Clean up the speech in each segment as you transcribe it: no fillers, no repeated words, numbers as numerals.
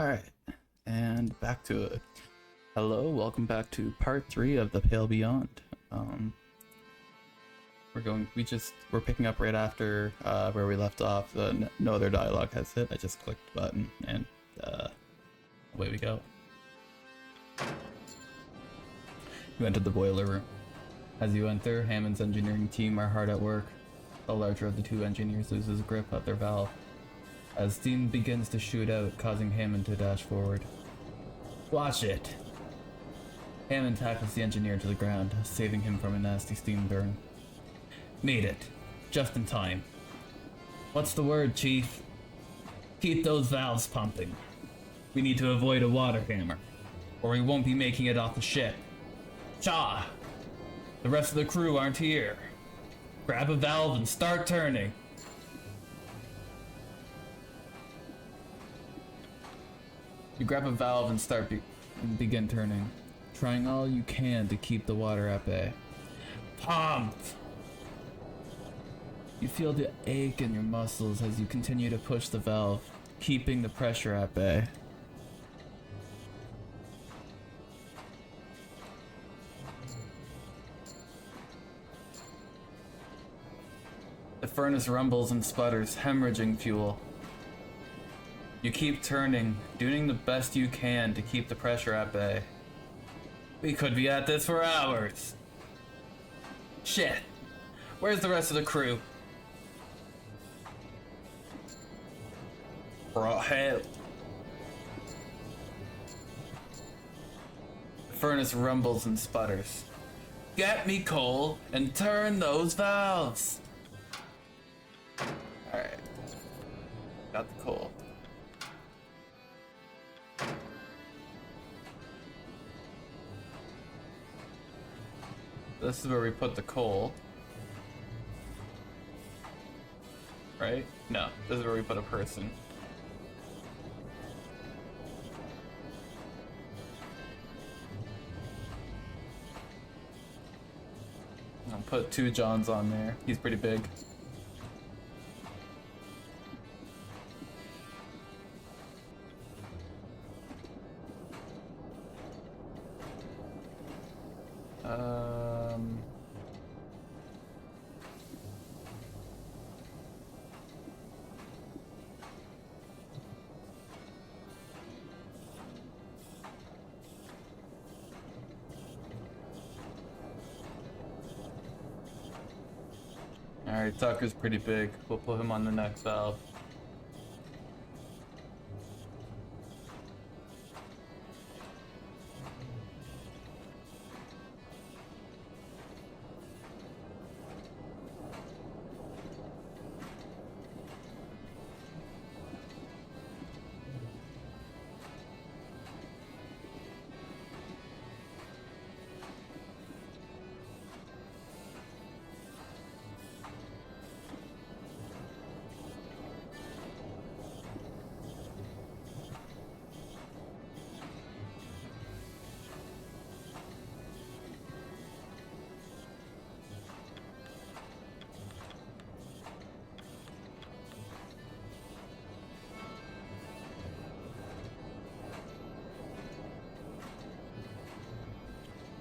Alright, and back to it. Hello, welcome back to part 3 of The Pale Beyond. We're picking up right after where we left off. No other dialogue has hit. I just clicked the button and away we go. You entered the boiler room. As you enter, Hammond's engineering team are hard at work. The larger of the two engineers loses grip of their valve as steam begins to shoot out, causing Hammond to dash forward. Watch it! Hammond tackles the engineer to the ground, saving him from a nasty steam burn. Made it. Just in time. What's the word, Chief? Keep those valves pumping. We need to avoid a water hammer, or we won't be making it off the ship. Cha! The rest of the crew aren't here. Grab a valve and start turning. You grab a valve and begin turning, trying all you can to keep the water at bay. Pump! You feel the ache in your muscles as you continue to push the valve, keeping the pressure at bay. The furnace rumbles and sputters, hemorrhaging fuel. You keep turning, doing the best you can to keep the pressure at bay. We could be at this for hours. Shit. Where's the rest of the crew? Bro, hell. The furnace rumbles and sputters. Get me coal and turn those valves. Alright. Got the coal. This is where we put the coal. Right? No, this is where we put a person. I'll put 2 Johns on there. He's pretty big. Alright, Tucker's pretty big. We'll put him on the next valve.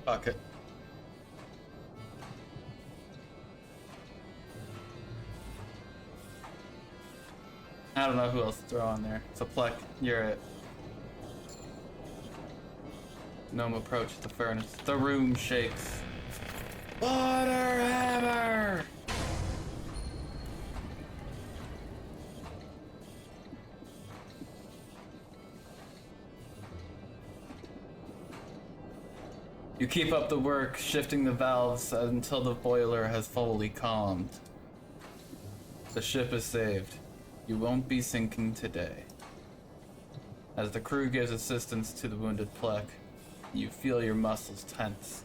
Fuck it. I don't know who else to throw on there. So Plek, you're it. Gnome approaches the furnace. The room shakes. Water hammer! You keep up the work, shifting the valves until the boiler has fully calmed. The ship is saved. You won't be sinking today. As the crew gives assistance to the wounded Plek, you feel your muscles tense.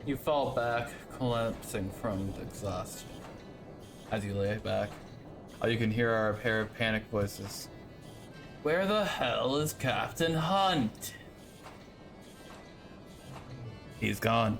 You fall back, collapsing from exhaustion. As you lay back, all you can hear are a pair of panicked voices. Where the hell is Captain Hunt? He's gone.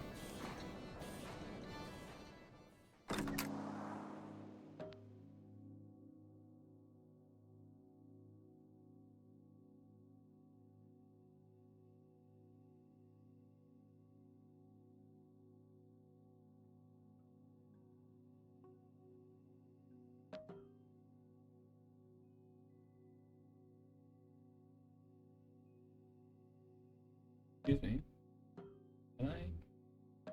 Excuse me. Can I?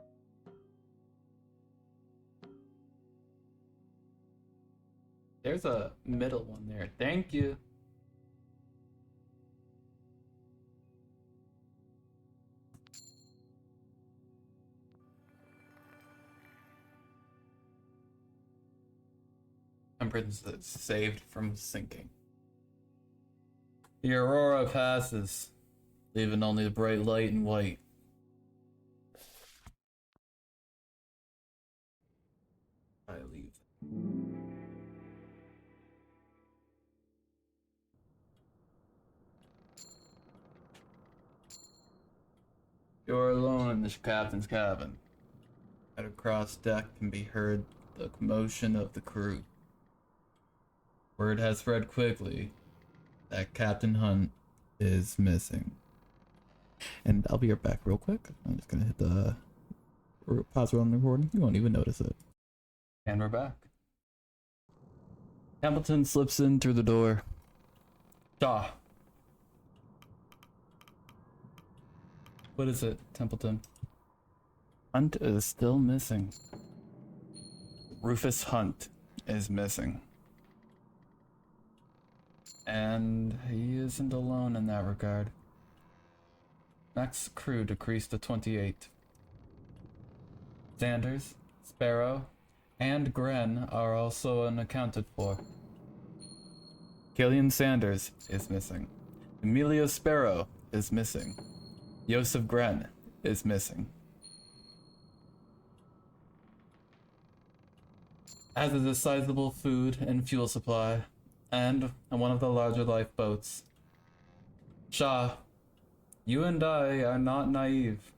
There's a middle one there. Thank you. Temperance is saved from sinking. The aurora passes, leaving only the bright light and white. I leave. You're alone in the captain's cabin. At across deck can be heard the commotion of the crew. Word has spread quickly that Captain Hunt is missing. And I'll be right back real quick. I'm just gonna hit the pause on the recording. You won't even notice it. And we're back. Templeton slips in through the door. Shaw. What is it, Templeton? Hunt is still missing. Rufus Hunt is missing. And he isn't alone in that regard. Mac's crew decreased to 28. Sanders, Sparrow, and Gren are also unaccounted for. Killian Sanders is missing. Emilia Sparrow is missing. Joseph Gren is missing. As is a sizable food and fuel supply, and one of the larger lifeboats. Shaw, you and I are not naive.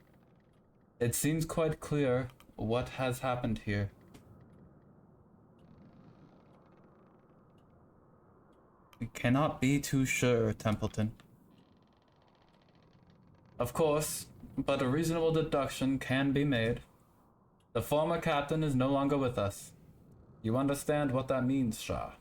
It seems quite clear what has happened here. We cannot be too sure, Templeton. Of course, but a reasonable deduction can be made. The former captain is no longer with us. You understand what that means, Shaw?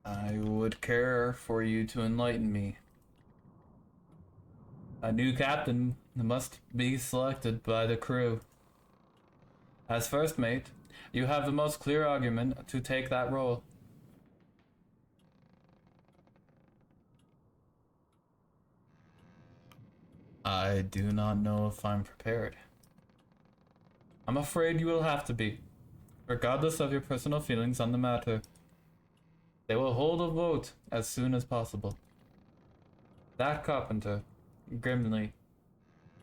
I would care for you to enlighten me. A new captain must be selected by the crew. As first mate, you have the most clear argument to take that role. I do not know if I'm prepared. I'm afraid you will have to be, regardless of your personal feelings on the matter. They will hold a vote as soon as possible. That carpenter, Grimley,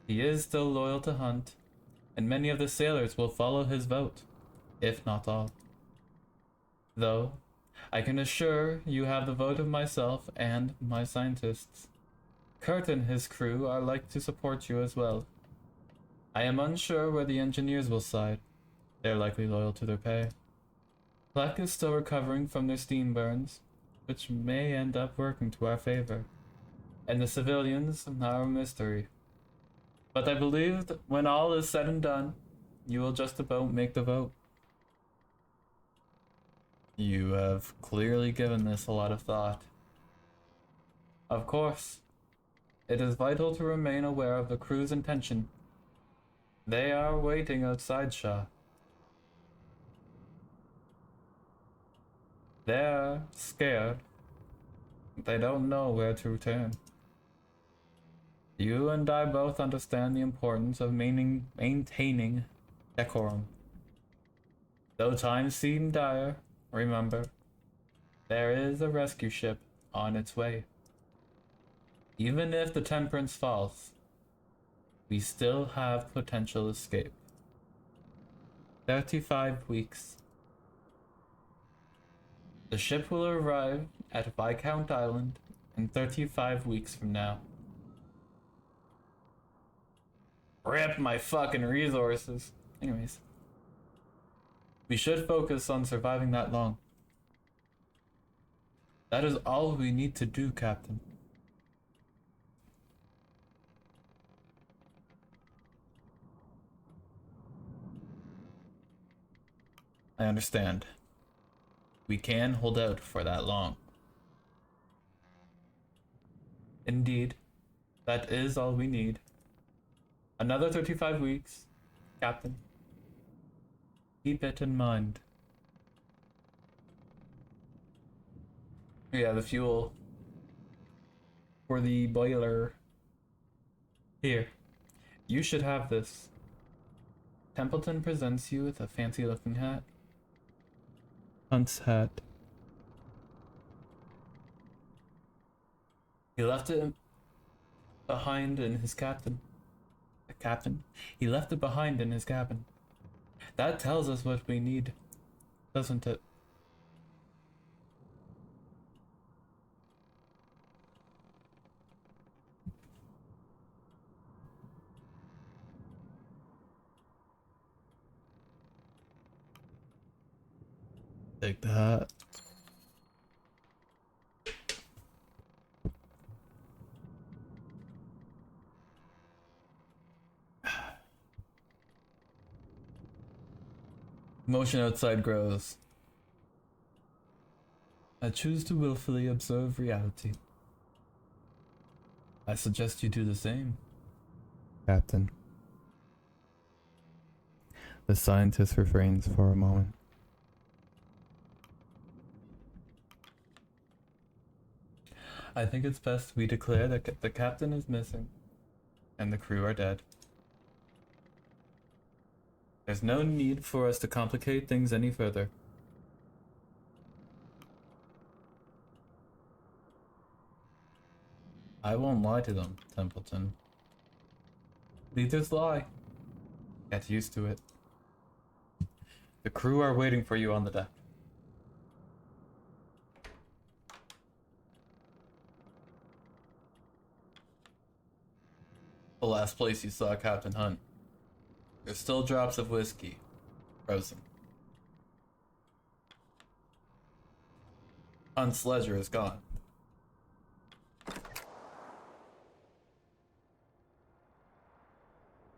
he is still loyal to Hunt, and many of the sailors will follow his vote, if not all. Though, I can assure you have the vote of myself and my scientists. Kurt and his crew are like to support you as well. I am unsure where the engineers will side. They're likely loyal to their pay. Fleck is still recovering from their steam burns, which may end up working to our favor. And the civilians are a mystery. But I believe that when all is said and done, you will just about make the vote. You have clearly given this a lot of thought. Of course. It is vital to remain aware of the crew's intention. They are waiting outside Shaw. They're scared. They don't know where to turn. You and I both understand the importance of maintaining decorum. Though times seem dire, remember, there is a rescue ship on its way. Even if the Temperance falls, we still have potential escape. 35 weeks. The ship will arrive at Viscount Island in 35 weeks from now. Rip my fucking resources. Anyways. We should focus on surviving that long. That is all we need to do, Captain. I understand. We can hold out for that long. Indeed, that is all we need. Another 35 weeks, Captain. Keep it in mind. Yeah, the fuel for the boiler. Here, you should have this. Templeton presents you with a fancy looking hat. Hunt's hat. He left it behind in his captain. The captain? He left it behind in his cabin. That tells us what we need, doesn't it? Take the hat. Motion outside grows. I choose to willfully observe reality. I suggest you do the same, Captain. The scientist refrains for a moment. I think it's best we declare that the captain is missing and the crew are dead. There's no need for us to complicate things any further. I won't lie to them, Templeton. Leaders lie. Get used to it. The crew are waiting for you on the deck. The last place you saw Captain Hunt. There's still drops of whiskey, frozen. Hunt's ledger is gone.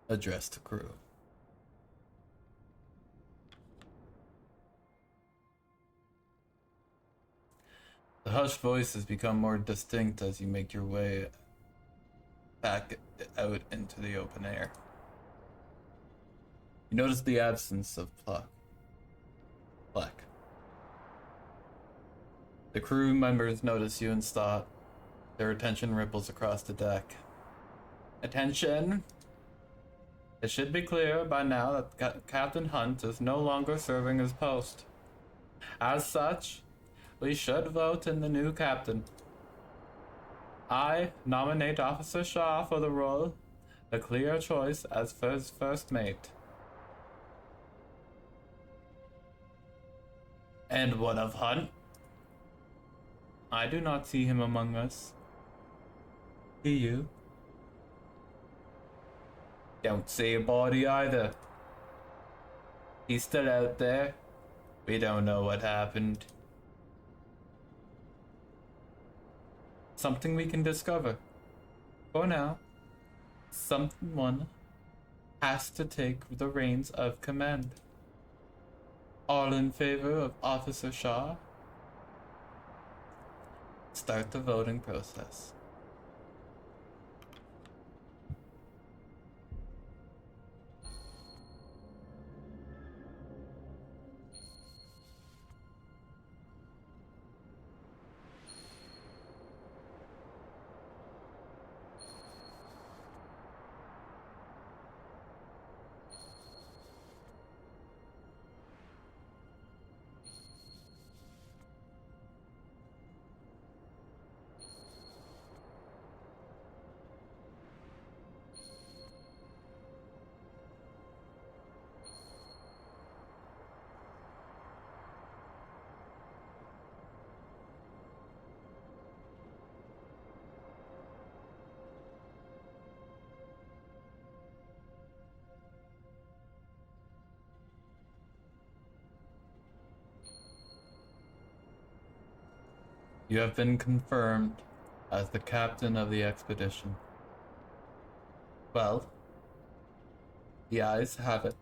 Address to crew. The hushed voices become more distinct as you make your way back out into the open air. You notice the absence of Pluck. The crew members notice you and stop. Their attention ripples across the deck. Attention! It should be clear by now that Captain Hunt is no longer serving his post. As such, we should vote in the new captain. I nominate Officer Shaw for the role, the clear choice as first mate. And what of Hunt? I do not see him among us. Do you? Don't see a body either. He's still out there. We don't know what happened. Something we can discover. For now, someone has to take the reins of command. All in favor of Officer Shaw? Start the voting process. You have been confirmed as the captain of the expedition. Well, the ayes have it.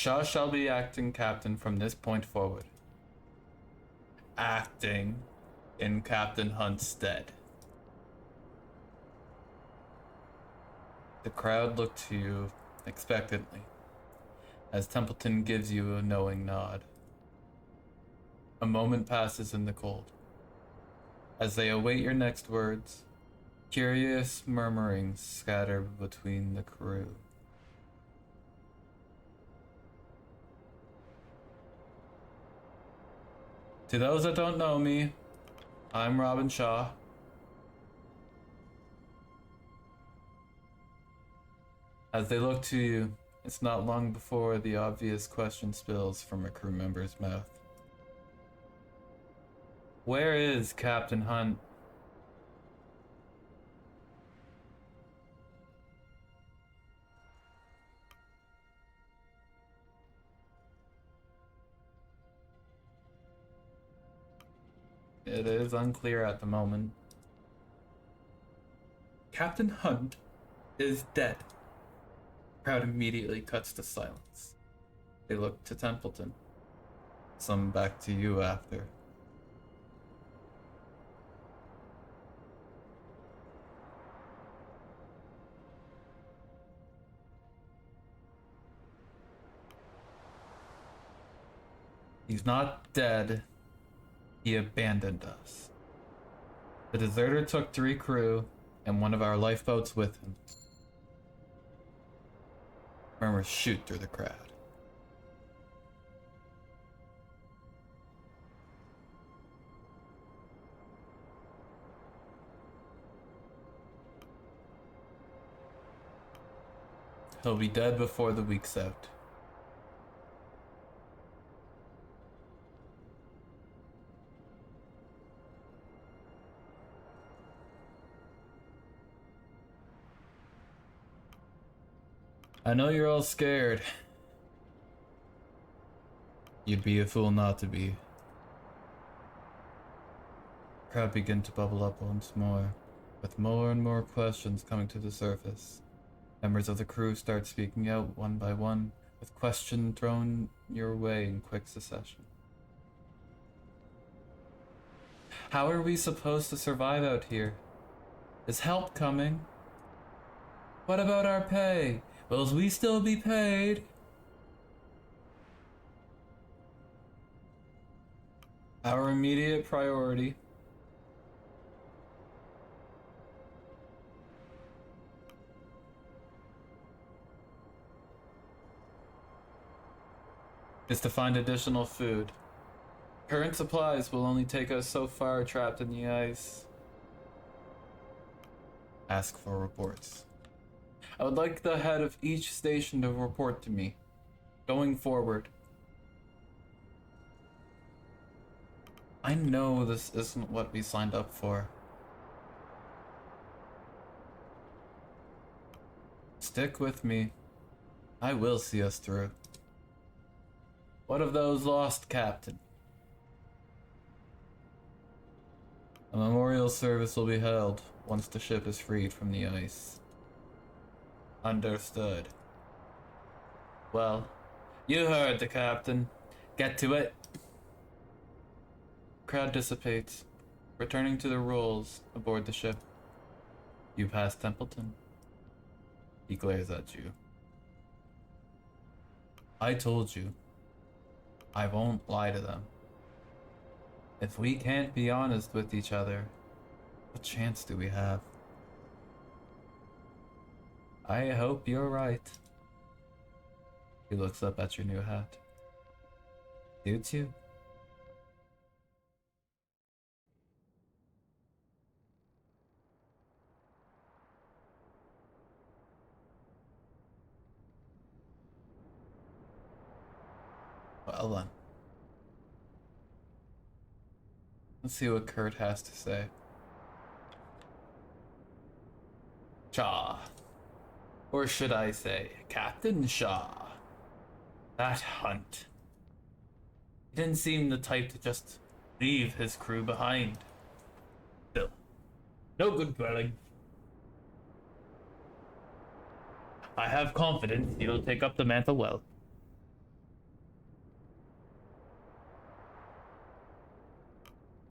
Shaw shall be acting captain from this point forward. Acting in Captain Hunt's stead. The crowd look to you expectantly as Templeton gives you a knowing nod. A moment passes in the cold. As they await your next words, curious murmurings scatter between the crew. To those that don't know me, I'm Robin Shaw. As they look to you, it's not long before the obvious question spills from a crew member's mouth. Where is Captain Hunt? It is unclear at the moment. Captain Hunt is dead. The crowd immediately cuts to silence. They look to Templeton. Some back to you after. He's not dead. He abandoned us. The deserter took 3 crew and one of our lifeboats with him. Murmurs shoot through the crowd. He'll be dead before the week's out. I know you're all scared. You'd be a fool not to be. The crowd begin to bubble up once more, with more and more questions coming to the surface. Members of the crew start speaking out one by one, with questions thrown your way in quick succession. How are we supposed to survive out here? Is help coming? What about our pay? Will we still be paid? Our immediate priority is to find additional food. Current supplies will only take us so far trapped in the ice. Ask for reports. I would like the head of each station to report to me, going forward. I know this isn't what we signed up for. Stick with me. I will see us through. What of those lost, Captain? A memorial service will be held once the ship is freed from the ice. Understood. Well, you heard the captain. Get to it. Crowd dissipates, returning to their roles aboard the ship. You pass Templeton. He glares at you. I told you. I won't lie to them. If we can't be honest with each other, what chance do we have? I hope you're right. He looks up at your new hat. Suits you. Well then. Let's see what Kurt has to say. Shaw. Or should I say, Captain Shaw. That Hunt. He didn't seem the type to just leave his crew behind. Still, no good dwelling. I have confidence he'll take up the mantle well.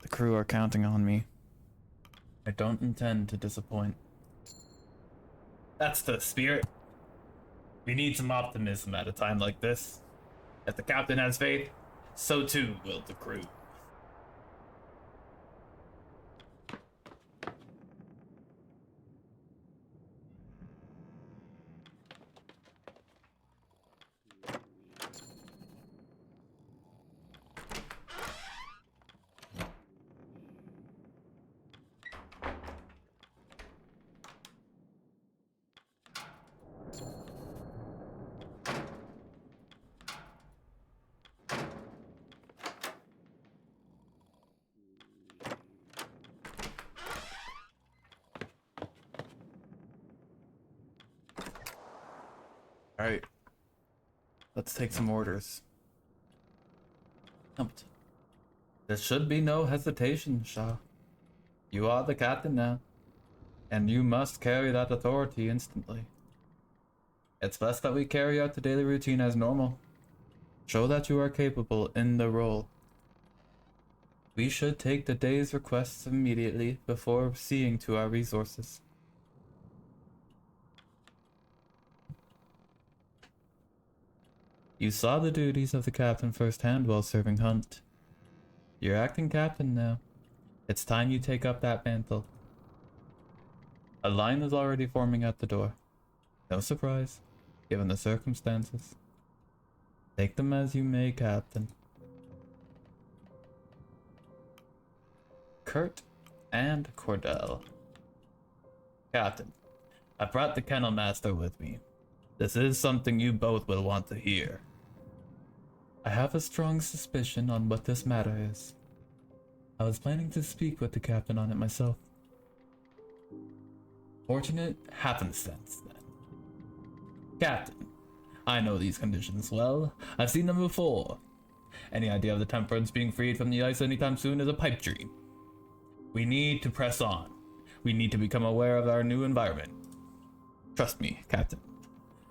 The crew are counting on me. I don't intend to disappoint. That's the spirit. We need some optimism at a time like this. If the captain has faith, so too will the crew. Alright. Let's take some orders. There should be no hesitation, Shah. You are the captain now, and you must carry that authority instantly. It's best that we carry out the daily routine as normal. Show that you are capable in the role. We should take the day's requests immediately before seeing to our resources. You saw the duties of the captain firsthand while serving Hunt. You're acting captain now. It's time you take up that mantle. A line is already forming at the door. No surprise, given the circumstances. Take them as you may, Captain. Kurt and Cordell. Captain, I brought the Kennel Master with me. This is something you both will want to hear. I have a strong suspicion on what this matter is. I was planning to speak with the captain on it myself. Fortunate happenstance, then. Captain, I know these conditions well. I've seen them before. Any idea of the Temperance being freed from the ice anytime soon is a pipe dream. We need to press on. We need to become aware of our new environment. Trust me, Captain.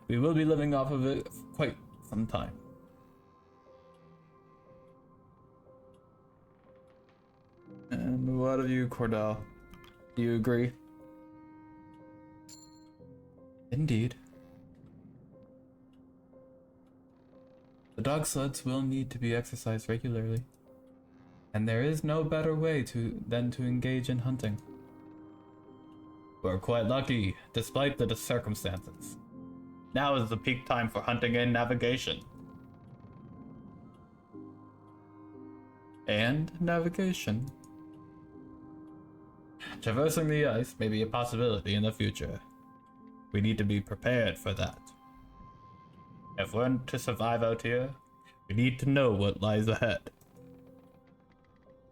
We will be living off of it for quite some time. And what of you, Cordell? Do you agree? Indeed. The dog sleds will need to be exercised regularly, and there is no better way than to engage in hunting. We're quite lucky, despite the circumstances. Now is the peak time for hunting and navigation. And navigation. Traversing the ice may be a possibility in the future. We need to be prepared for that. If we're to survive out here, we need to know what lies ahead.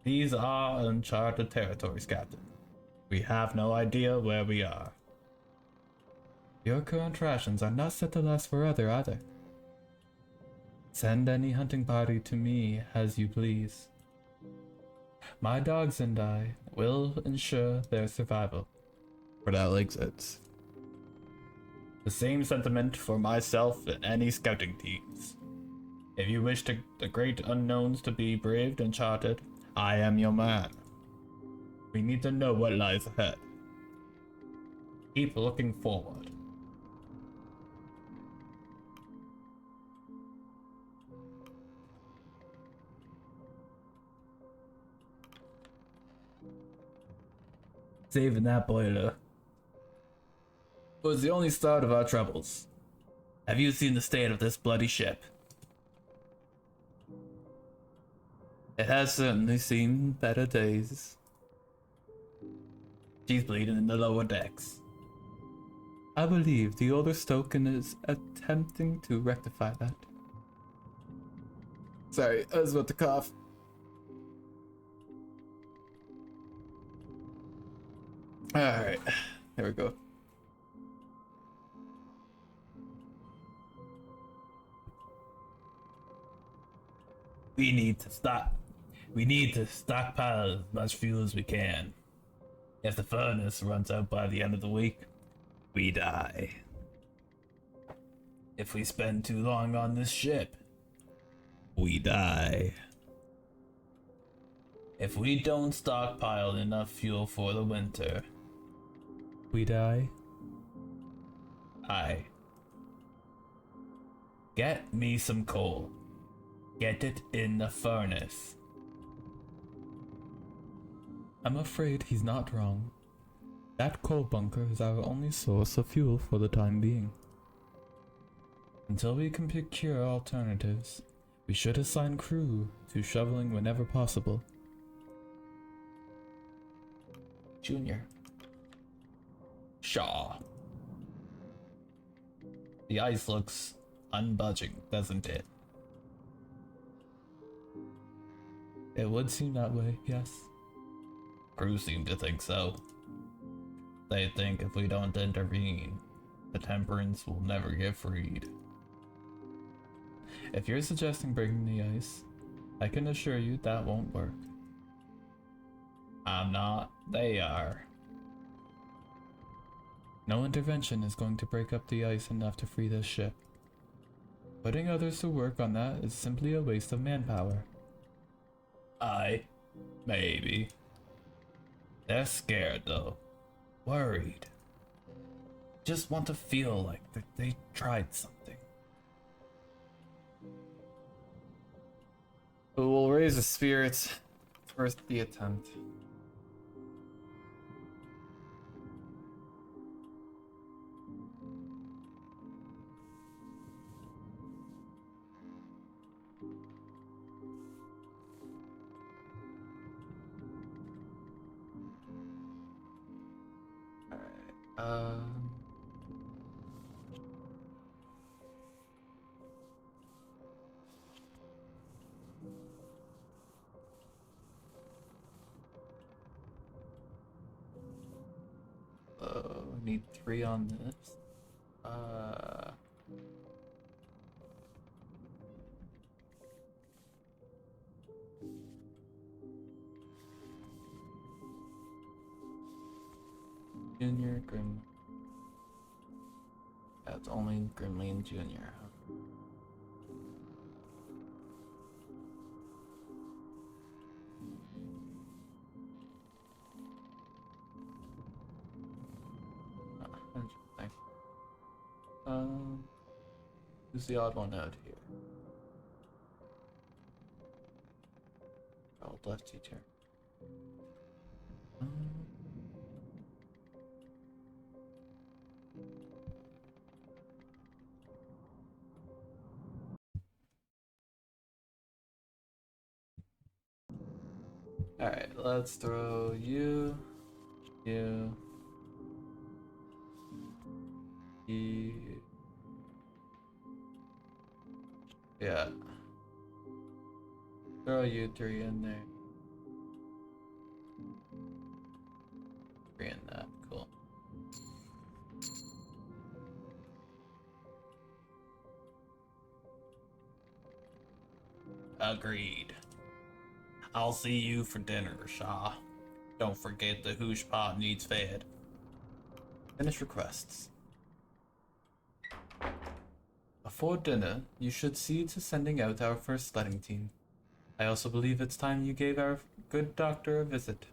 These are uncharted territories, Captain. We have no idea where we are. Your current rations are not set to last forever either. Send any hunting party to me as you please. My dogs and I will ensure their survival. Without exits. The same sentiment for myself and any scouting teams. If you wish the great unknowns to be braved and charted, I am your man. We need to know what lies ahead. Keep looking forward. Saving that boiler was the only start of our troubles. Have you seen the state of this bloody ship? It has certainly seen better days. She's bleeding in the lower decks. I believe the older Stoken is attempting to rectify that. Sorry, I was about to cough. Alright, there we go. We need to stop. We need to stockpile as much fuel as we can. If the furnace runs out by the end of the week, we die. If we spend too long on this ship, we die. If we don't stockpile enough fuel for the winter, we die. Aye. Get me some coal. Get it in the furnace. I'm afraid he's not wrong. That coal bunker is our only source of fuel for the time being. Until we can procure alternatives, we should assign crew to shoveling whenever possible. Junior. Shaw. The ice looks unbudging, doesn't it? It would seem that way, yes. Crew seem to think so. They think if we don't intervene, the Temperance will never get freed. If you're suggesting breaking the ice, I can assure you that won't work. I'm not, they are. No intervention is going to break up the ice enough to free this ship. Putting others to work on that is simply a waste of manpower. Aye, maybe. They're scared though. Worried. Just want to feel like they tried something. But we'll raise the spirits. It's worth the attempt. Need 3 on this. Junior, Grim. That's only Grimly and Junior. Interesting. Who's the odd one out here? Old left teacher. Alright, let's throw you, you, yeah. Throw you 3 in there. 3 in that, cool. Agreed. I'll see you for dinner, Shaw. Don't forget the hoosh pot needs fed. Finish requests. Before dinner, you should see to sending out our first sledding team. I also believe it's time you gave our good doctor a visit.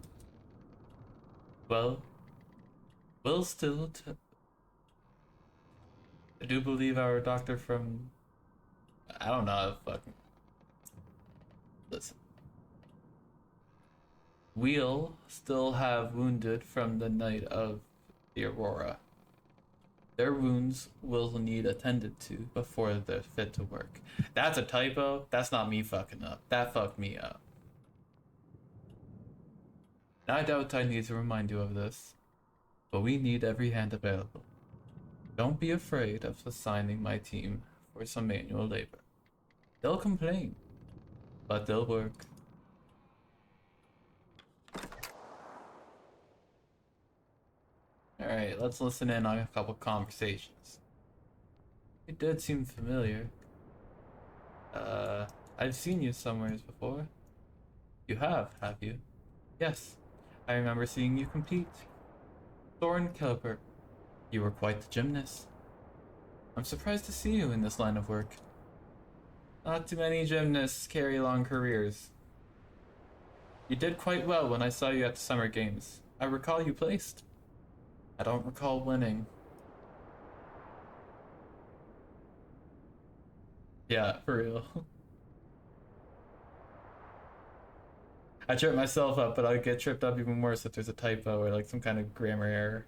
Well, I do believe our doctor from... I don't know, fucking... Listen. We'll still have wounded from the night of the Aurora. Their wounds will need attended to before they're fit to work. That's a typo. That's not me fucking up. That fucked me up. And I doubt I need to remind you of this, but we need every hand available. Don't be afraid of assigning my team for some manual labor. They'll complain, but they'll work. Alright, let's listen in on a couple conversations. It did seem familiar. I've seen you somewhere before. You have you? Yes, I remember seeing you compete. Thorin Kelper, you were quite the gymnast. I'm surprised to see you in this line of work. Not too many gymnasts carry long careers. You did quite well when I saw you at the summer games. I recall you placed. I don't recall winning. Yeah, for real. I tripped myself up, but I'd get tripped up even worse if there's a typo or like some kind of grammar error.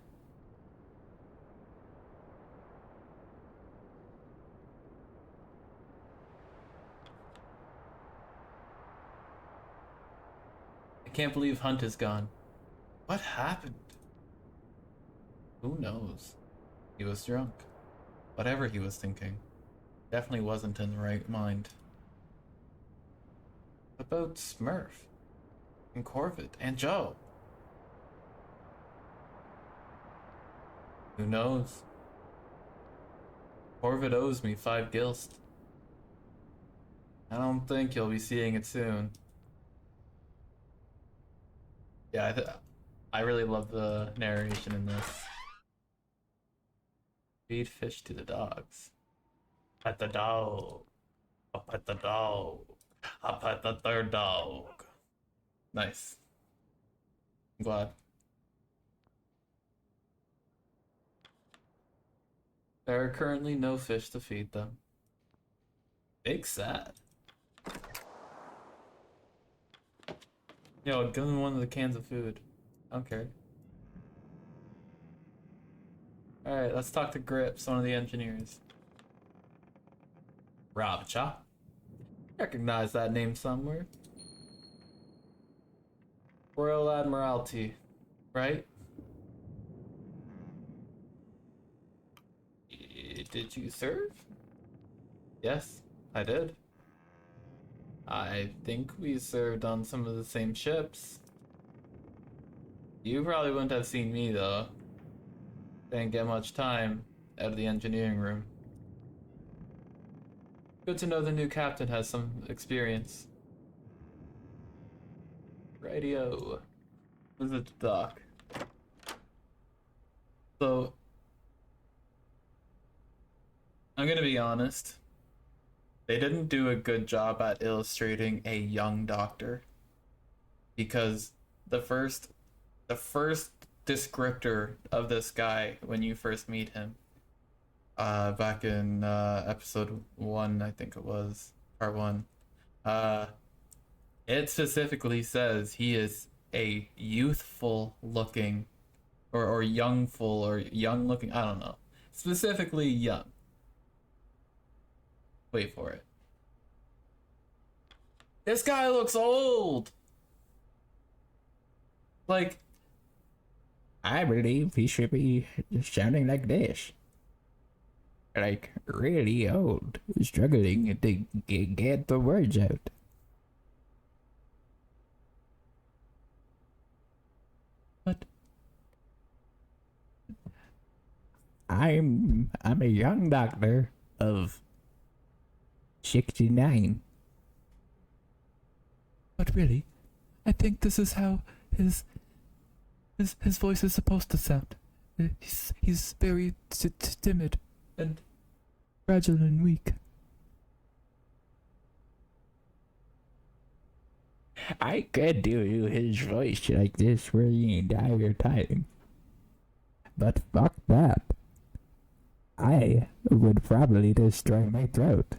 I can't believe Hunt is gone. What happened? Who knows? He was drunk. Whatever he was thinking. Definitely wasn't in the right mind. About Smurf and Corvid and Joe. Who knows? Corvid owes me 5 gilst. I don't think you'll be seeing it soon. Yeah, I really love the narration in this. Feed fish to the dogs. Pet the dog. I'll pet the dog. I'll pet the third dog. Nice. I'm glad. There are currently no fish to feed them. Big sad. Yo, give them one of the cans of food. I don't care. Alright, let's talk to Grips, one of the engineers. Rabcha. Recognize that name somewhere. Royal Admiralty, right? Did you serve? Yes, I did. I think we served on some of the same ships. You probably wouldn't have seen me though. Didn't get much time out of the engineering room. Good to know the new captain has some experience. Radio. Visit the dock. So, I'm gonna be honest. They didn't do a good job at illustrating a young doctor. Because the first descriptor of this guy when you first meet him, back in episode 1, I think it was, part 1, it specifically says he is a youthful looking or youngful or young looking, I don't know, specifically young. Wait for it. This guy looks old. Like, I believe he should be sounding like this. Like, really old, struggling to get the words out. but I'm a young doctor of 69. but really, I think this is how his voice is supposed to sound. He's very timid and fragile and weak. I could do his voice like this for the entire time. But fuck that. I would probably destroy my throat.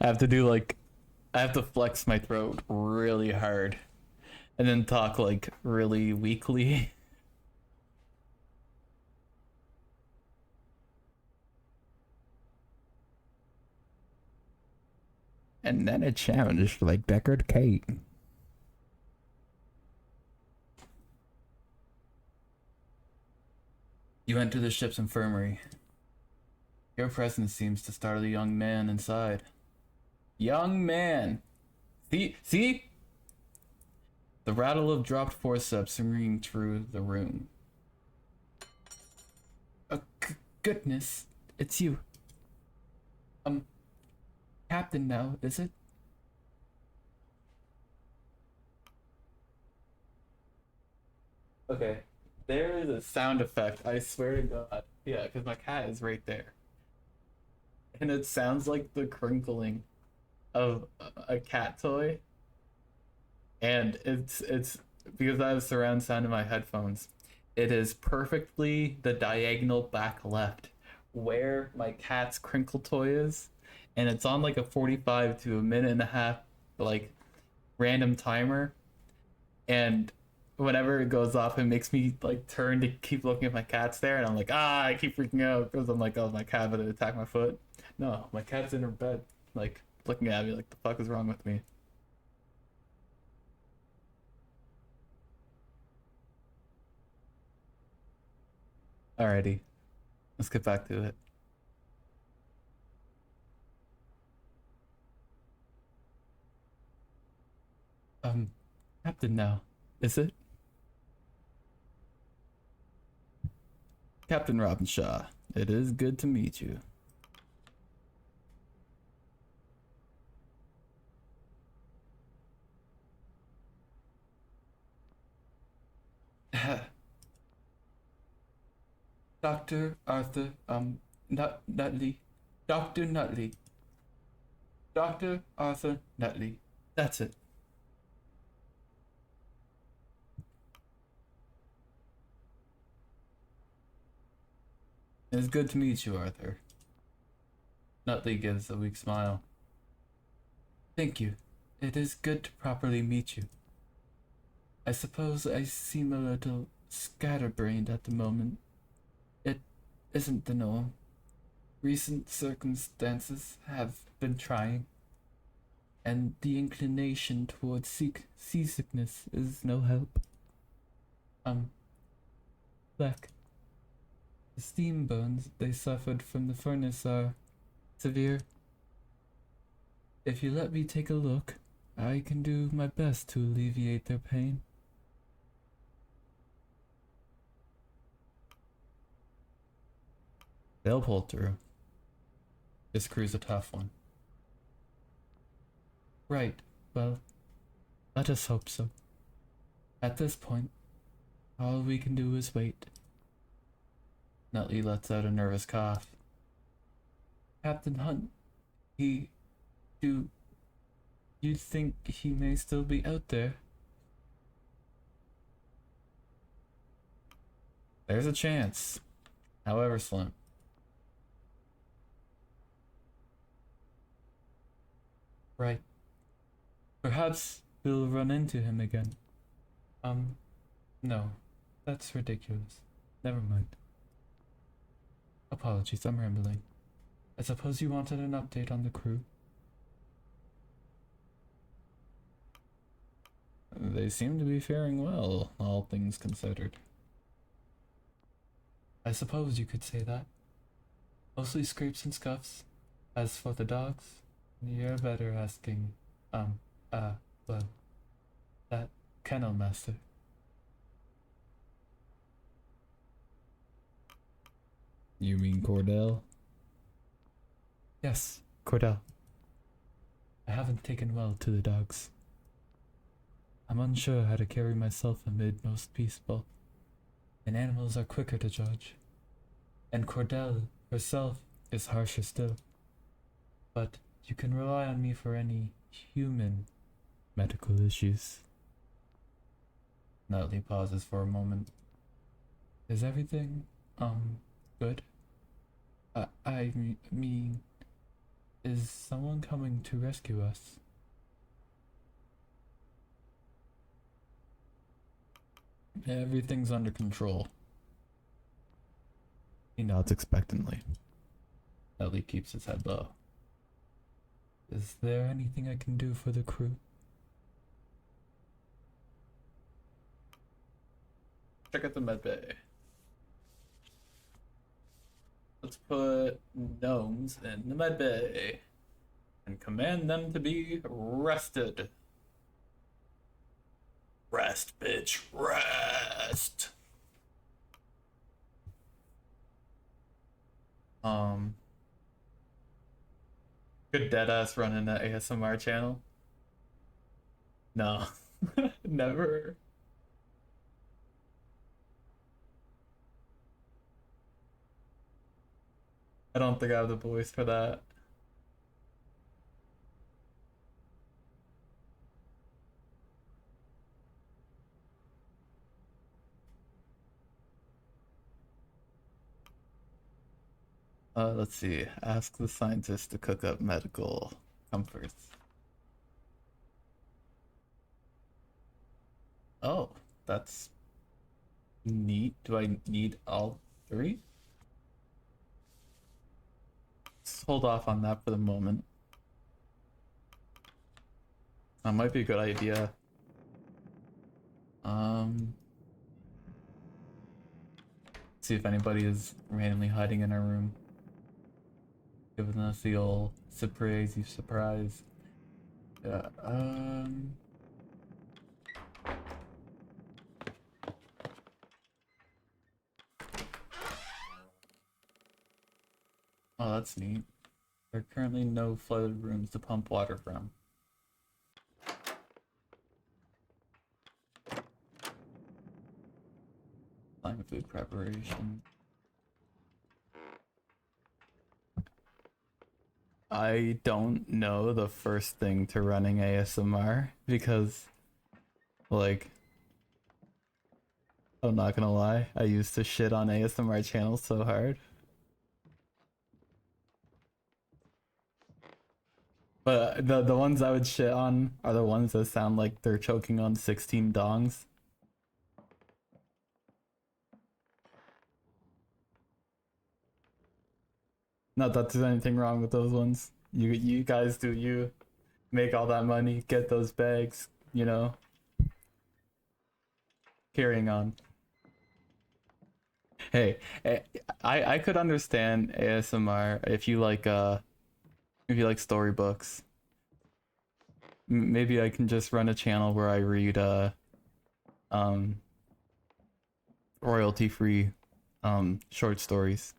I have to flex my throat really hard and then talk like really weakly. And then it sounds like Deckard Cain. You enter the ship's infirmary. Your presence seems to startle the young man inside. Young man! See? The rattle of dropped forceps ringing through the room. Oh, goodness, it's you. Captain now, is it? Okay. There is a sound effect, I swear to God. Yeah, because my cat is right there. And it sounds like the crinkling of a cat toy. And it's because I have surround sound in my headphones. It is perfectly the diagonal back left where my cat's crinkle toy is. And it's on like a 45 to a minute and a half like random timer. And whenever it goes off, it makes me like turn to keep looking if my cat's there, and I'm like, I keep freaking out because I'm like, oh, my cat would attack my foot. No, my cat's in her bed, like looking at me, like the fuck is wrong with me? Alrighty, let's get back to it. Um, Captain, now, is it? Captain Robinshaw, it is good to meet you. Dr. Arthur, Nutley. Dr. Nutley. Dr. Arthur Nutley. That's it. It's good to meet you, Arthur. Nutley gives a weak smile. Thank you. It is good to properly meet you. I suppose I seem a little scatterbrained at the moment. It isn't the norm. Recent circumstances have been trying, and the inclination towards seasickness is no help. Black. The steam burns they suffered from the furnace are severe. If you let me take a look, I can do my best to alleviate their pain. They'll pull through. This crew's a tough one. Right, well, let us hope so. At this point, all we can do is wait. Nutley lets out a nervous cough. Captain Hunt, do you think he may still be out there? There's a chance, however slim. Right. Perhaps we'll run into him again. No. That's ridiculous. Never mind. Apologies, I'm rambling. I suppose you wanted an update on the crew? They seem to be faring well, all things considered. I suppose you could say that. Mostly scrapes and scuffs. As for the dogs, you're better asking, well, that kennel master. You mean Cordell? Yes, Cordell. I haven't taken well to the dogs. I'm unsure how to carry myself amid most people, and animals are quicker to judge. And Cordell herself is harsher still. But you can rely on me for any human medical issues. Nutley pauses for a moment. Is everything, good? I mean, is someone coming to rescue us? Everything's under control. He nods expectantly. Nutley keeps his head low. Is there anything I can do for the crew? Check out the medbay. Let's put gnomes in the medbay and command them to be rested. Rest, bitch, rest. Could deadass run in that ASMR channel? No, never. I don't think I have the voice for that. Let's see. Ask the scientist to cook up medical comforts. Oh, that's neat. Do I need all three? Let's hold off on that for the moment. That might be a good idea. Um, see if anybody is randomly hiding in our room, giving us the old surprise. Yeah. Oh, that's neat. There are currently no flooded rooms to pump water from. Climate food preparation. I don't know the first thing to running ASMR because, like, I'm not gonna lie, I used to shit on ASMR channels so hard. But the ones I would shit on are the ones that sound like they're choking on 16 dongs. Not that there's anything wrong with those ones. You guys do you. Make all that money, get those bags, you know. Carrying on. Hey, I could understand ASMR if you like storybooks. Maybe I can just run a channel where I read um royalty free short stories.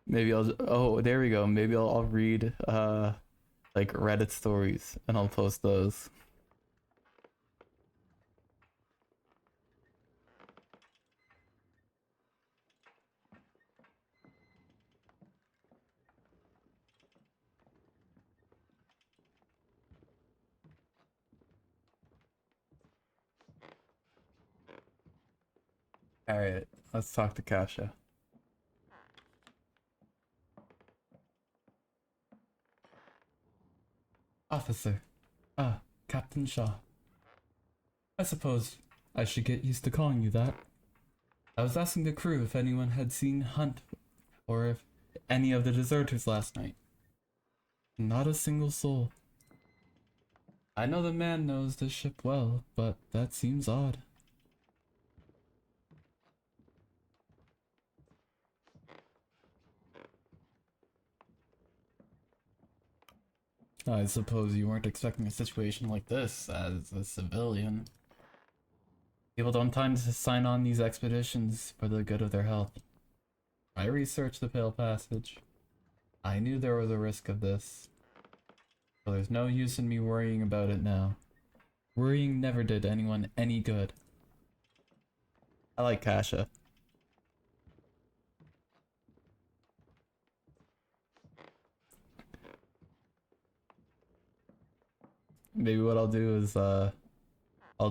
Maybe oh, there we go. Maybe I'll read like Reddit stories and I'll post those. All right, let's talk to Kasha. Officer. Ah, Captain Shaw. I suppose I should get used to calling you that. I was asking the crew if anyone had seen Hunt or if any of the deserters last night. Not a single soul. I know the man knows the ship well, but that seems odd. I suppose you weren't expecting a situation like this as a civilian. People don't tend to sign on these expeditions for the good of their health. I researched the Pale Passage. I knew there was a risk of this, so there's no use in me worrying about it now. Worrying never did anyone any good. I like Kasha. Maybe what I'll do is I'll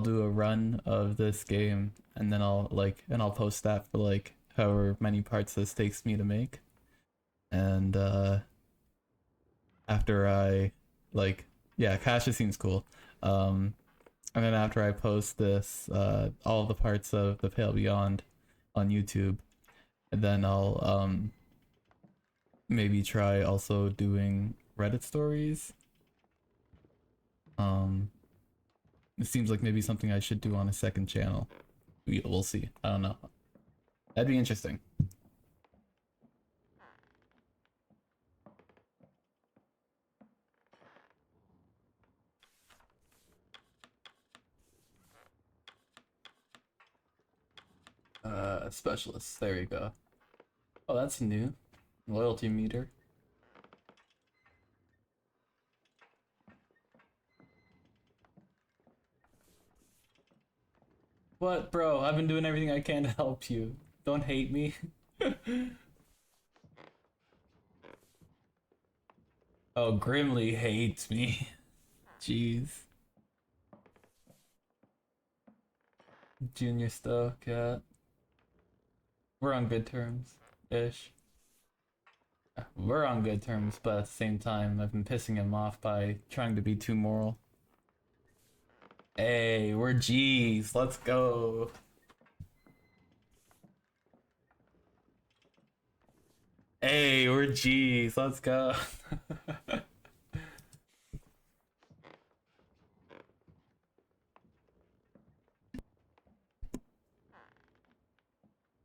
do a run of this game and then I'll post that for like however many parts this takes me to make. And after I like yeah, Kasha seems cool. And then after I post this all the parts of the Pale Beyond on YouTube, and then I'll maybe try also doing Reddit stories. Um it seems like maybe something I should do on a second channel. We'll see. I don't know. That'd be interesting. Specialist. There you go. Oh, that's new. Loyalty meter. What, bro? I've been doing everything I can to help you. Don't hate me. Oh, Grimly hates me. Jeez. Junior stuff, yeah. We're on good terms. Ish. We're on good terms, but at the same time, I've been pissing him off by trying to be too moral. Hey, we're G's. Let's go. Hey, we're G's. Let's go.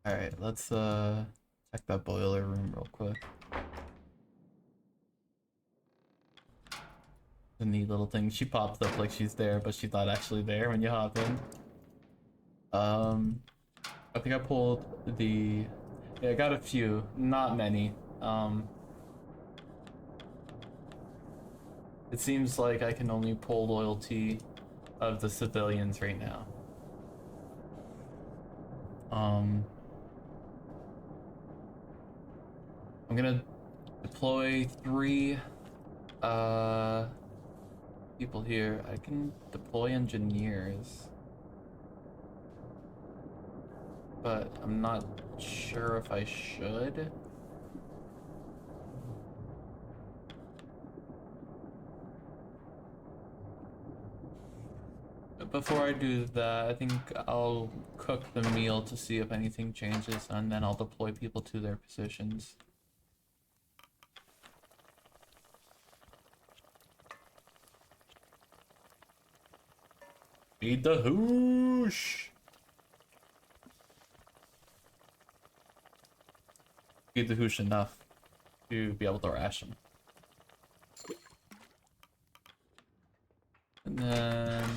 Alright, let's check that boiler room real quick. The neat little thing. She pops up like she's there, but she's not actually there when you hop in. I think I pulled the... Yeah, I got a few. Not many. It seems like I can only pull loyalty of the civilians right now. I'm gonna deploy 3 people here. I can deploy engineers, but I'm not sure if I should. Before I do that, I think I'll cook the meal to see if anything changes, and then I'll deploy people to their positions. Feed the hoosh! Feed the hoosh enough to be able to ration. And then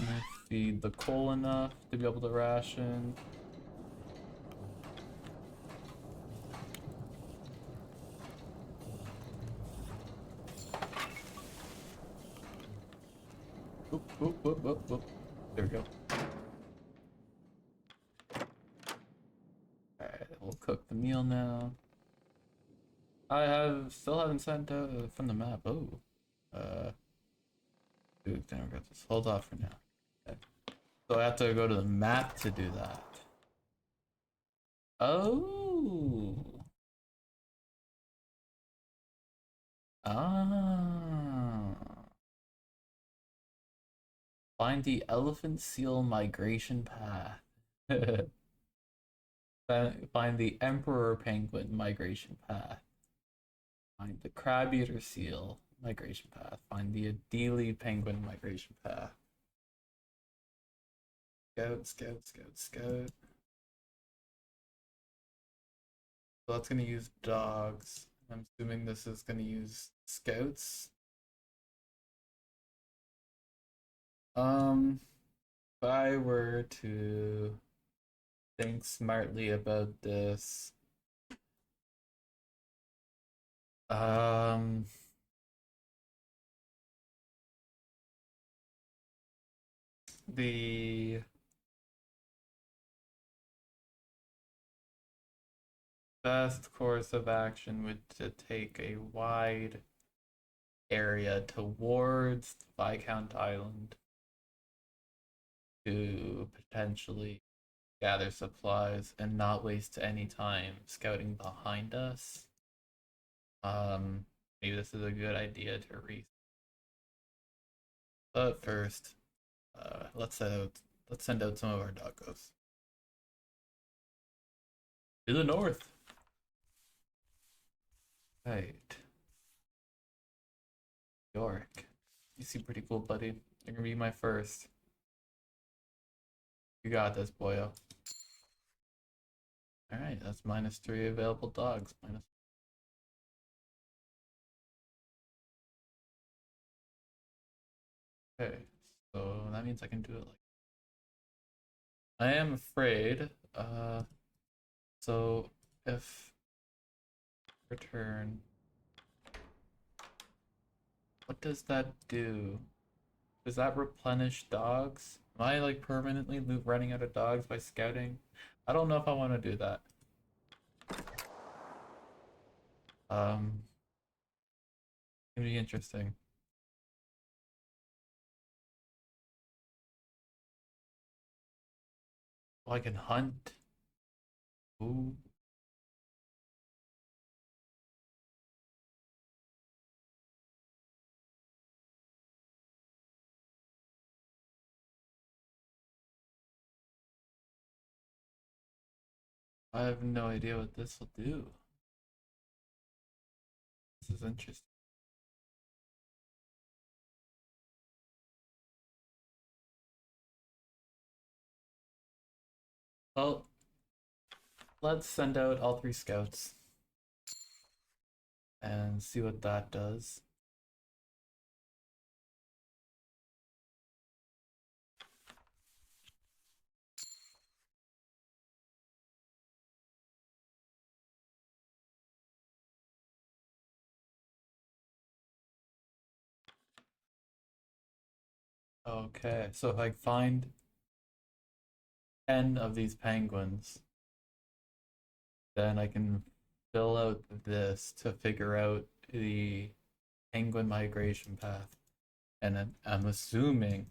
feed the coal enough to be able to ration. Whoop, whoop, whoop, whoop, whoop. There we go. Alright, we'll cook the meal now. Still haven't sent from the map. Oh. Dude, then we're gonna just hold off for now. Okay. So I have to go to the map to do that. Oh. Ah. Find the elephant seal migration path. Find the emperor penguin migration path. Find the crab eater seal migration path. Find the Adelie penguin migration path. Scout, scout, scout, scout. So that's gonna use dogs. I'm assuming this is gonna use scouts. If I were to think smartly about this, the best course of action would to take a wide area towards Viscount Island to potentially gather supplies and not waste any time scouting behind us. Maybe this is a good idea to read. But first, let's send out some of our doggos to the north. Right, York. You seem pretty cool, buddy. You're gonna be my first. You got this, boyo. All right, that's -3 available dogs. Okay, so that means I can do it like. I am afraid. So if return, what does that do? Does that replenish dogs? Am I like permanently running out of dogs by scouting? I don't know if I want to do that. Um, Gonna be interesting. Oh, I can hunt. Ooh. I have no idea what this will do. This is interesting. Well, let's send out all 3 scouts and see what that does. Okay, so if I find 10 of these penguins, then I can fill out this to figure out the penguin migration path. And I'm assuming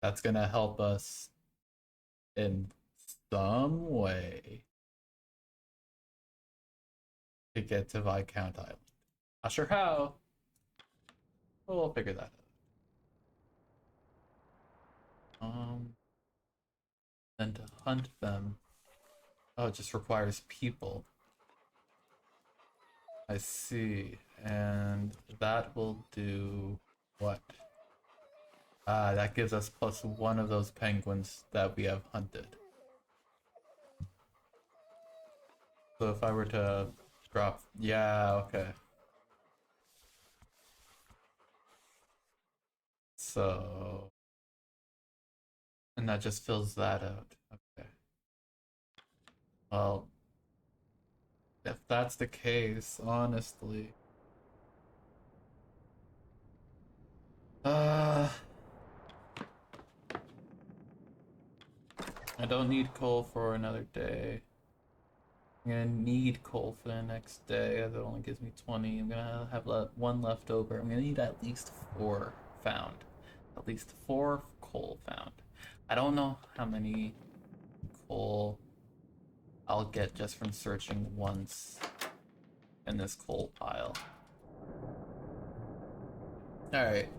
that's gonna help us in some way to get to Viscount Island. Not sure how, but we'll figure that out. Then to hunt them, oh, it just requires people. I see, and that will do what? Ah, that gives us +1 of those penguins that we have hunted. So if I were to drop, yeah, okay. So, and that just fills that out. Okay. Well, if that's the case, honestly, uh, I don't need coal for another day. I'm gonna need coal for the next day, as it only gives me 20. I'm gonna have 1 left over. I'm gonna need at least 4 found. At least 4 coal found. I don't know how many coal I'll get just from searching once in this coal pile. Alright.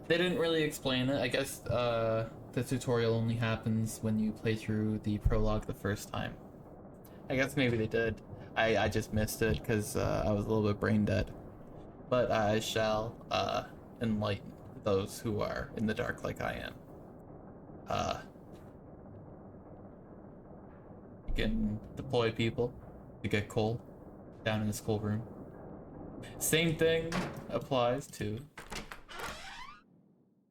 They didn't really explain it. I guess the tutorial only happens when you play through the prologue the first time. I guess maybe they did. I just missed it because I was a little bit brain dead. But I shall enlighten those who are in the dark like I am. You can deploy people to get coal down in this coal room. Same thing applies to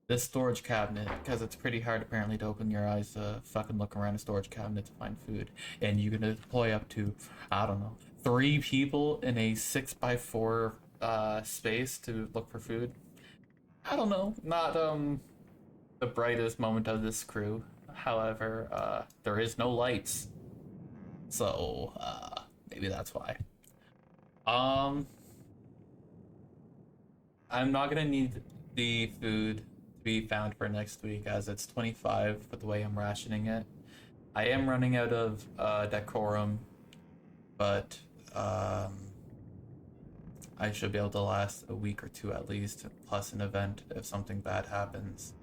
this storage cabinet, because it's pretty hard apparently to open your eyes to fucking look around a storage cabinet to find food. And you can deploy up to, I don't know, 3 people in a 6x4 space to look for food. I don't know, not the brightest moment of this crew. However, there is no lights. So, maybe that's why. Um, I'm not gonna need the food to be found for next week, as it's 25 with the way I'm rationing it. I am running out of decorum, but I should be able to last a week or 2 at least, plus an event if something bad happens.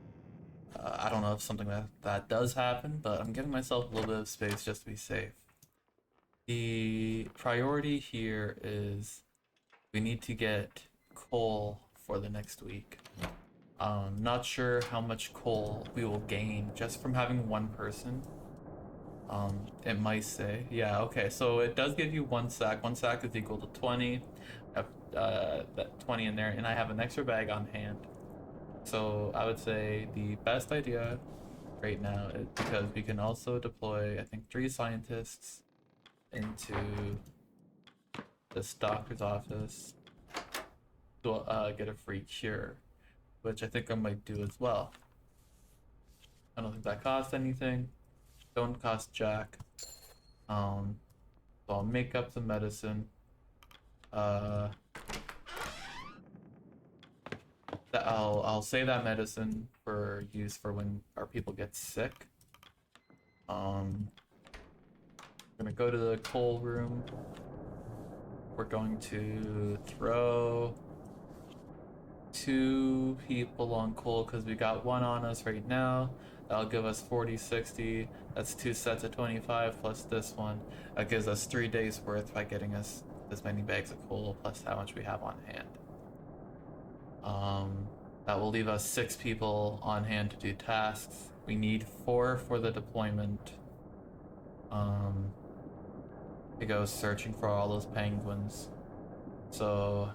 I don't know if something that does happen, but I'm giving myself a little bit of space just to be safe. The priority here is we need to get coal for the next week. Not sure how much coal we will gain just from having 1 person. It might say, yeah, okay, so it does give you 1 sack. 1 sack is equal to 20. I have that 20 in there, and I have an extra bag on hand. So I would say the best idea right now is, because we can also deploy, I think, 3 scientists into this doctor's office to get a free cure, which I think I might do as well. I don't think that costs anything. Don't cost jack. So I'll make up the medicine. I'll save that medicine for use for when our people get sick. I'm gonna go to the coal room. We're going to throw 2 people on coal because we got 1 on us right now. That'll give us 40, 60. That's 2 sets of 25 plus this one. That gives us 3 days worth by getting us this many bags of coal plus how much we have on hand. That will leave us 6 people on hand to do tasks. We need 4 for the deployment. To go searching for all those penguins. So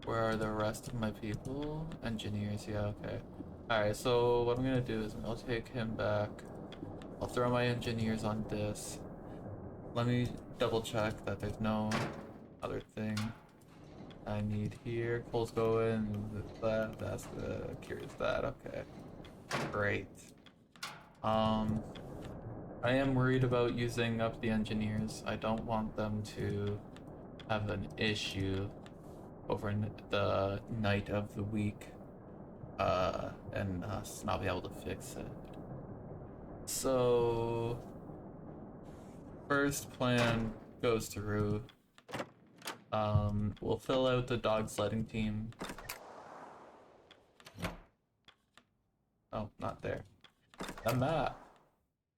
where are the rest of my people? Engineers, yeah, okay. Alright, so what I'm gonna do is I'll take him back. I'll throw my engineers on this. Let me double check that there's no other thing I need here. Coal's going, that's the curious that, okay. Great. I am worried about using up the engineers. I don't want them to have an issue over the night of the week, and us not be able to fix it. So, first plan goes through. We'll fill out the dog sledding team. Oh, not there. A map.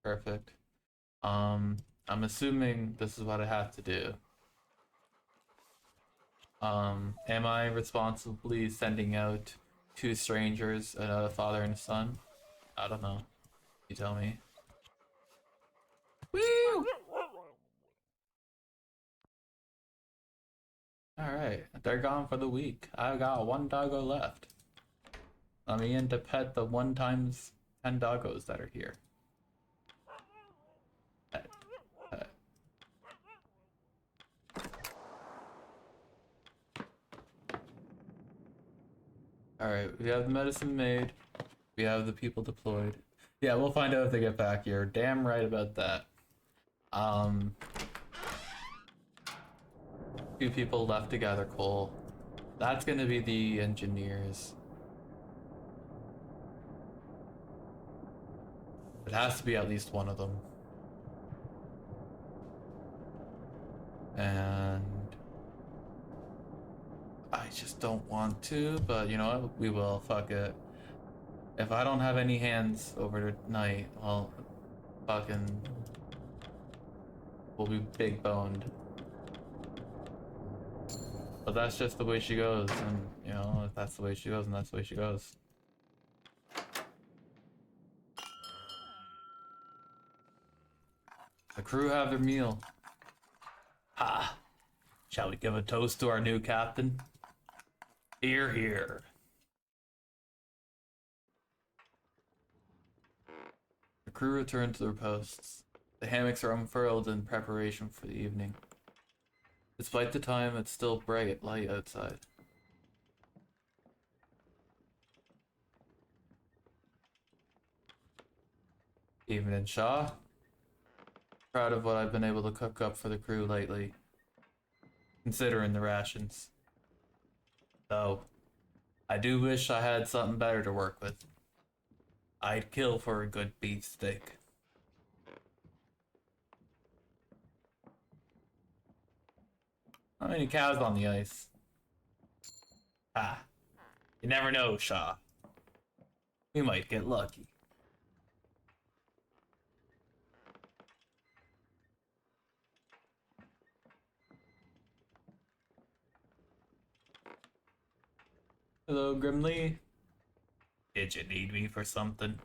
Perfect. I'm assuming this is what I have to do. Am I responsibly sending out 2 strangers, a father and a son? I don't know. You tell me. Woo! Alright, they're gone for the week. I've got 1 doggo left. Let me in to pet the 1 times 10 doggos that are here. Pet, pet. Alright, we have the medicine made. We have the people deployed. Yeah, we'll find out if they get back. You're damn right about that. 2 people left to gather coal. That's gonna be the engineers. It has to be at least one of them. And I just don't want to, but you know what? We will. Fuck it. If I don't have any hands over tonight, well, fucking, we'll be big boned. But that's just the way she goes, and you know, if that's the way she goes, and that's the way she goes. The crew have their meal. Ha! Shall we give a toast to our new captain? Hear, hear. The crew return to their posts. The hammocks are unfurled in preparation for the evening. Despite the time, it's still bright light outside. Evening, Shaw. Proud of what I've been able to cook up for the crew lately, considering the rations. Though, I do wish I had something better to work with. I'd kill for a good beefsteak. How many cows on the ice? Ah, you never know, Shaw. We might get lucky. Hello, Grimly. Did you need me for something?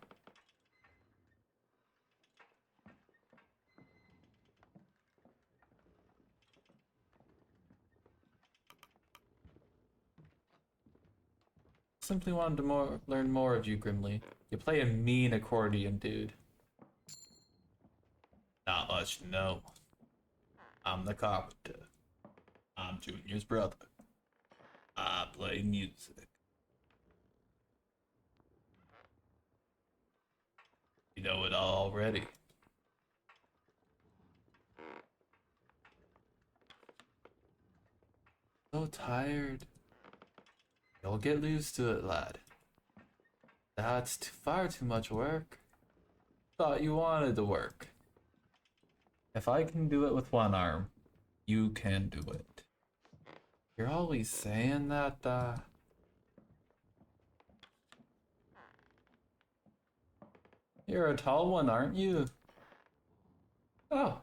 Simply wanted to learn more of you, Grimly. You play a mean accordion, dude. Not much to know. I'm the carpenter. I'm Junior's brother. I play music. You know it already. So tired. You'll get used to it, lad. That's far too much work. Thought you wanted to work. If I can do it with one arm, you can do it. You're always saying that, You're a tall one, aren't you? Oh,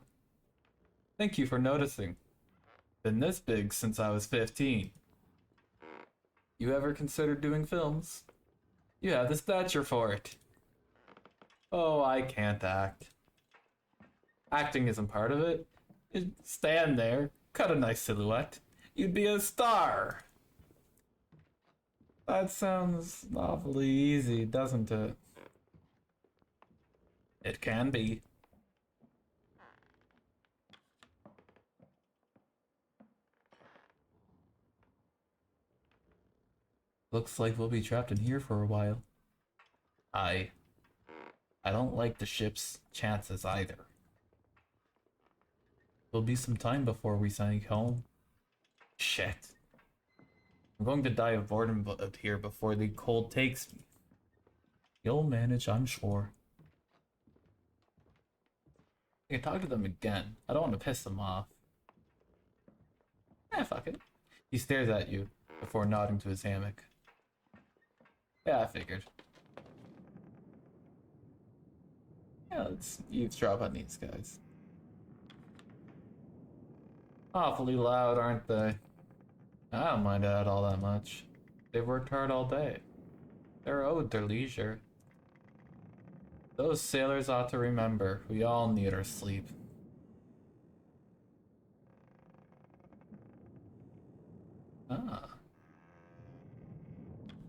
thank you for noticing. Been this big since I was 15. You ever considered doing films? You have the stature for it. Oh, I can't act. Acting isn't part of it. You'd stand there, cut a nice silhouette. You'd be a star. That sounds awfully easy, doesn't it? It can be. Looks like we'll be trapped in here for a while. I don't like the ship's chances either. There'll be some time before we sink home. Shit. I'm going to die of boredom out here before the cold takes me. You'll manage, I'm sure. I can talk to them again. I don't want to piss them off. Fuck it. He stares at you before nodding to his hammock. Yeah, I figured. Yeah, let's eavesdrop on these guys. Awfully loud, aren't they? I don't mind that all that much. They've worked hard all day. They're owed their leisure. Those sailors ought to remember, we all need our sleep. Ah.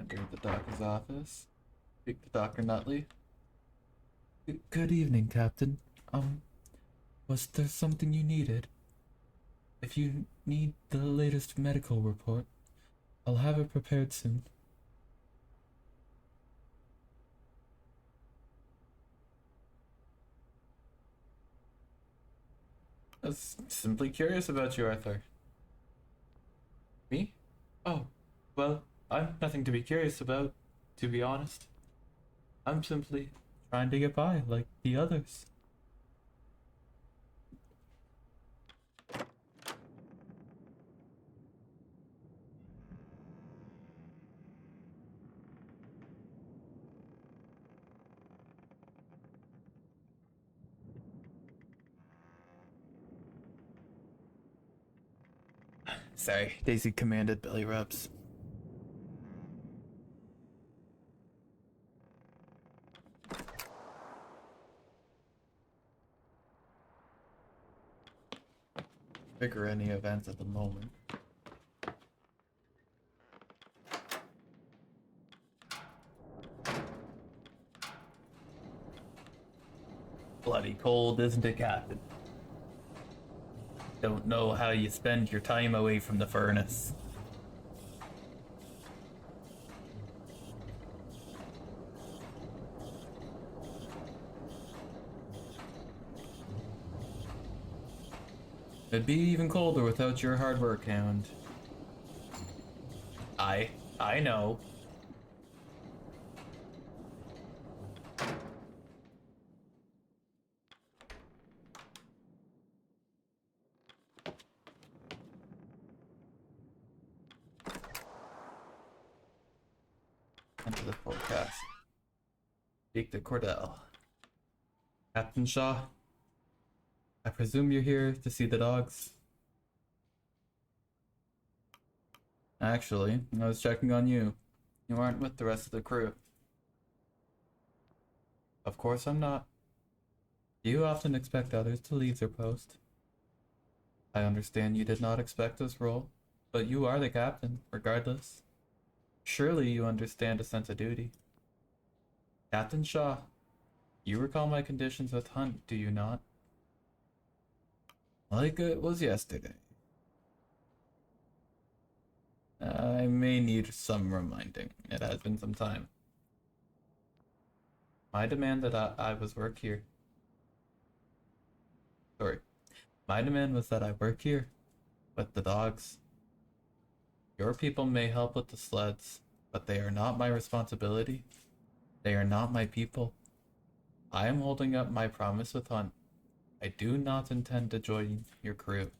Enter the doctor's office. Speak to Dr. Nutley. Good evening, Captain. Was there something you needed? If you need the latest medical report, I'll have it prepared soon. I was simply curious about you, Arthur. Me? Oh, well, I'm nothing to be curious about, to be honest. I'm simply trying to get by like the others. Sorry, Daisy commanded belly rubs. Figure any events at the moment. Bloody cold, isn't it, Captain? Don't know how you spend your time away from the furnace. It'd be even colder without your hard work, Hound. I know. Enter the forecast. Speak to Cordell. Captain Shaw, I presume you're here to see the dogs? Actually, I was checking on you. You aren't with the rest of the crew. Of course I'm not. You often expect others to leave their post. I understand you did not expect this role, but you are the captain, regardless. Surely you understand a sense of duty. Captain Shaw, you recall my conditions with Hunt, do you not? Like it was yesterday. I may need some reminding. It has been some time. My demand that I was work here. Sorry. My demand was that I work here with the dogs. Your people may help with the sleds, but they are not my responsibility. They are not my people. I am holding up my promise with Hunt. I do not intend to join your crew.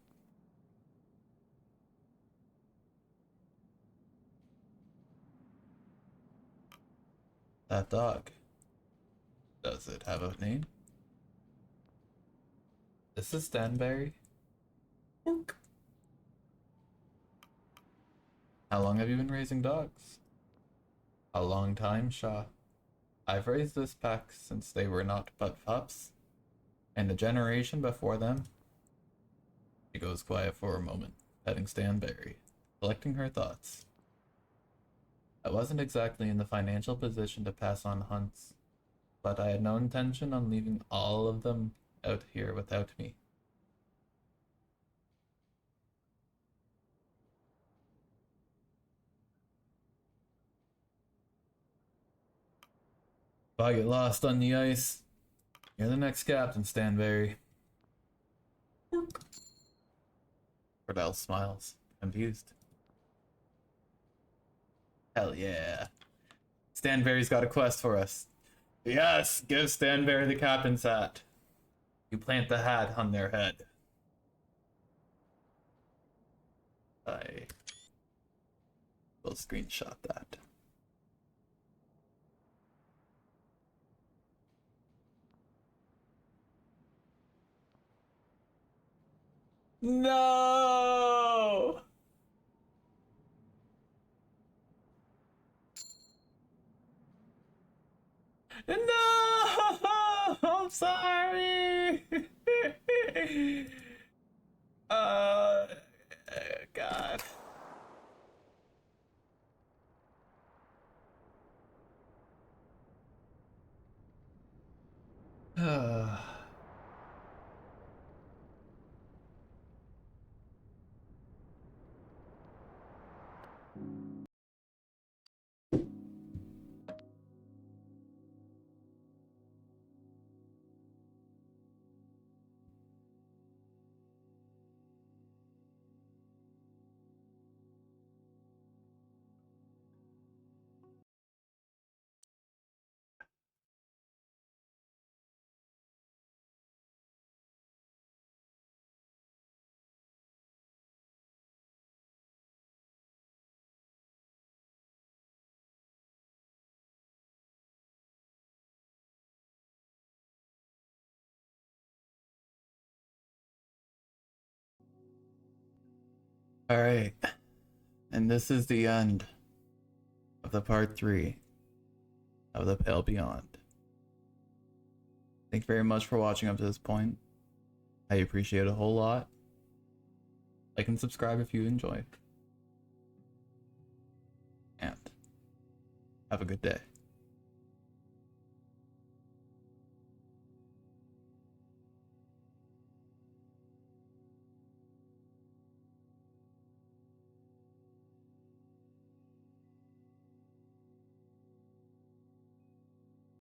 That dog. Does it have a name? This is Stanberry. Work. How long have you been raising dogs? A long time, Shaw. I've raised this pack since they were not but pups, and a generation before them. She goes quiet for a moment, petting Stanberry, collecting her thoughts. I wasn't exactly in the financial position to pass on Hunts, but I had no intention on leaving all of them out here without me. If I get lost on the ice, you're the next captain, Stanberry. Cordell smiles, confused. Hell yeah. Stanberry's got a quest for us. Yes, give Stanberry the captain's hat. You plant the hat on their head. I will screenshot that. No! No! I'm sorry! uh, God. Alright. And this is the end of the part 3 of The Pale Beyond. Thank you very much for watching up to this point. I appreciate it a whole lot. Like and subscribe if you enjoy. And have a good day.